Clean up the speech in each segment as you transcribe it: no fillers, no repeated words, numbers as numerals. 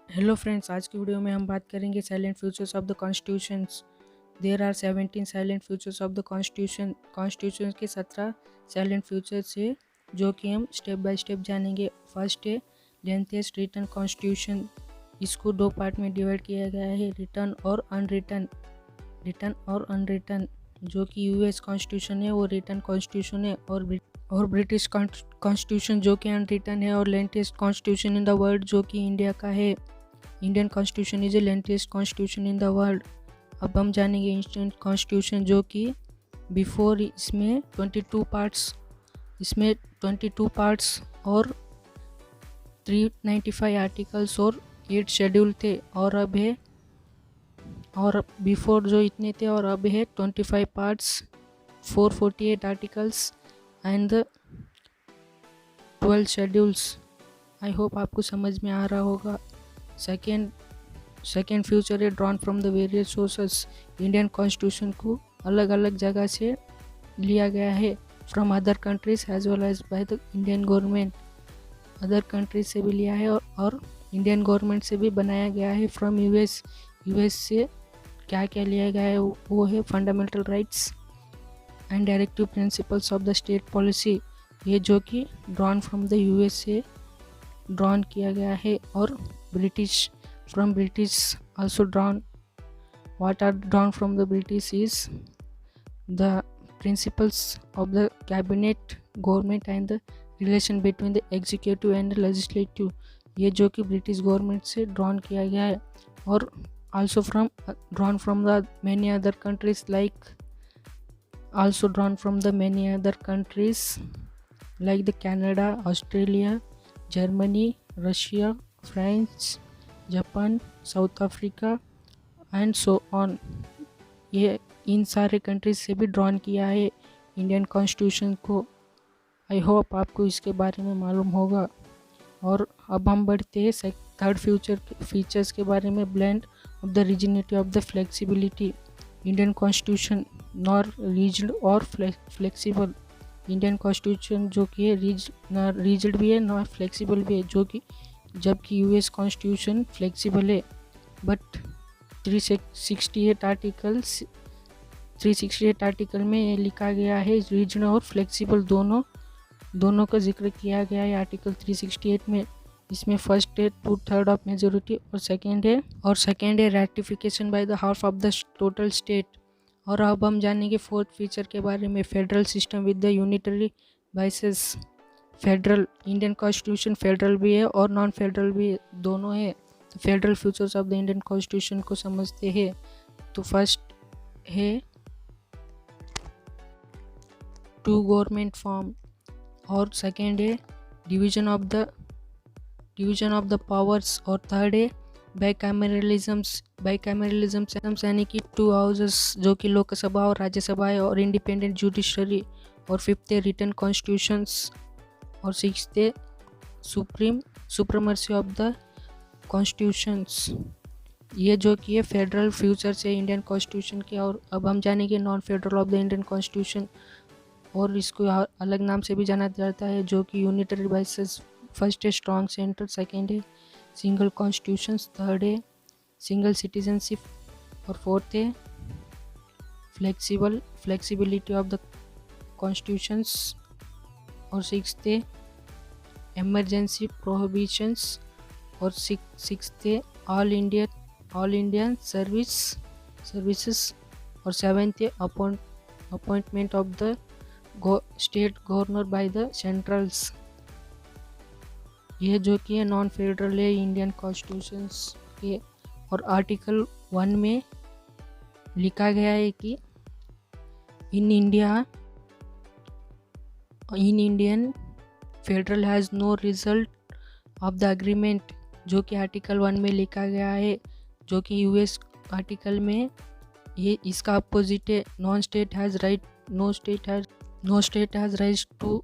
Hello friends, आज की video में हम बात करेंगे salient features of the constitutions. There are 17 salient features of the constitution. Constitution के 17 साइलेंट फ्यूचर्स है जो कि हम स्टेप बाय स्टेप जानेंगे। फर्स्ट है लेंथेस्ट रिटन कॉन्स्टिट्यूशन। इसको दो पार्ट में डिवाइड किया गया है, रिटन और अनरिटन। रिटन और अनरिटन जो कि यूएस कॉन्स्टिट्यूशन है वो रिटन कॉन्स्टिट्यूशन है, और ब्रिटिश कॉन्स्टिट्यूशन जो कि अनरिटन है, और lengthiest constitution in the world जो कि इंडिया का है। Indian constitution is a lengthiest constitution in the world. अब हम जानेंगे इंडियन कॉन्स्टिट्यूशन जो कि बिफोर इसमें 22 पार्ट्स और 395 आर्टिकल्स और 8 शेड्यूल थे, और अब है, और बिफोर जो इतने थे, और अब है 25 parts, 448 articles and 12 schedules. I hope आपको समझ में आ रहा होगा। सेकेंड फ्यूचर है drawn from the various sources. Indian constitution को अलग अलग जगह से लिया गया है, from other countries as well as by the Indian government. Other countries से भी लिया है और इंडियन गवर्नमेंट से भी बनाया गया है। फ्रॉम यूएस से क्या क्या लिया गया है वो है fundamental rights and directive principles of the state policy, ये जो कि ड्रॉन फ्रॉम द यूएस से ड्रॉन किया गया है। और British also drawn. What are drawn from the British is the principles of the cabinet government and the relation between the executive and the legislative, ये जो कि ब्रिटिश गवर्नमेंट से drawn किया गया है। और also drawn from the many other countries like the Canada, Australia, Germany, Russia, France, Japan, south Africa and so on. ये इन सारे कंट्रीज से भी ड्रॉन किया है इंडियन कॉन्स्टिट्यूशन को। आई होप आपको इसके बारे में मालूम होगा। और अब हम बढ़ते हैं थर्ड फीचर्स के बारे में। Blend of the rigidity of the flexibility. Indian constitution nor rigid और फ्लेक्सिबल। इंडियन कॉन्स्टिट्यूशन जो कि है रिजिड भी है नॉर फ्लेक्सिबल भी है, जो कि जबकि यूएस कॉन्स्टिट्यूशन फ्लेक्सिबल है। बट 368 आर्टिकल में ये लिखा गया है रीजनल और फ्लेक्सिबल दोनों का जिक्र किया गया है आर्टिकल 368 में। इसमें फर्स्ट है 2/3 ऑफ मेजोरिटी, और सेकेंड है ratification by the half of the total state. और अब हम जानेंगे फोर्थ फीचर के बारे में, federal system with the unitary biases. Federal, Indian constitution federal भी है और नॉन फेडरल भी दोनों है। तो federal features of the Indian constitution को समझते हैं। तो फर्स्ट है 2 गवर्नमेंट फॉर्म, और सेकेंड है डिवीजन ऑफ द पावर्स, और थर्ड है बाइकैमरलिज्म्स यानी कि 2 हाउसेस जो कि लोकसभा और राज्यसभा है, और इंडिपेंडेंट जुडिशरी। और फिफ्थ है रिटन कॉन्स्टिट्यूशंस, और सिक्स्थ है सुप्रीमर्सी ऑफ द कॉन्स्टिट्यूशंस। ये जो कि है फेडरल फ्यूचर्स है इंडियन कॉन्स्टिट्यूशन के। और अब हम जानेंगे non federal of the Indian constitution, और इसको अलग नाम से भी जाना जाता है, जो कि यूनिटरी बाइसेस। फर्स्ट है स्ट्रॉन्ग सेंटर, सेकेंड है सिंगल कॉन्स्टिट्यूशंस, थर्ड है सिंगल सिटीजनशिप, और फोर्थ है फ्लेक्सिबिलिटी ऑफ द कॉन्स्टिट्यूशंस, और सिक्स्थ है इमरजेंसी प्रोहिबिशंस, और सिक्स्थ है ऑल इंडियन सर्विसेज, और सेवेंथ है appointment of the state governor by the centrals. यह जो कि है नॉन फेडरल है इंडियन कॉन्स्टिट्यूशंस के। और आर्टिकल 1 में लिखा गया है कि in Indian federal has no result of the agreement, जो कि आर्टिकल 1 में लिखा गया है, जो कि यूएस आर्टिकल में ये इसका अपोजिट है। No state has right to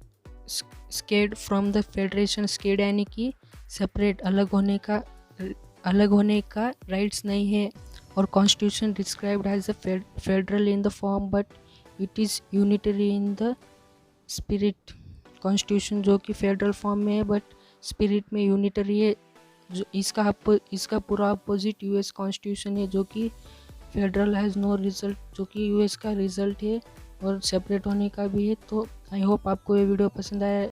secede from the federation. Secede यानी कि सेपरेट, अलग होने का राइट्स नहीं है। और constitution described as the federal in the form but it is unitary in the spirit. Constitution जो कि फेडरल फॉर्म में है बट स्पिरिट में यूनिटरी है। जो इसका पूरा अपोजिट यूएस कॉन्स्टिट्यूशन है, जो कि फेडरल हैज़ नो रिजल्ट, जो कि यूएस का रिजल्ट है और सेपरेट होने का भी है। तो आई होप आपको ये वीडियो पसंद आया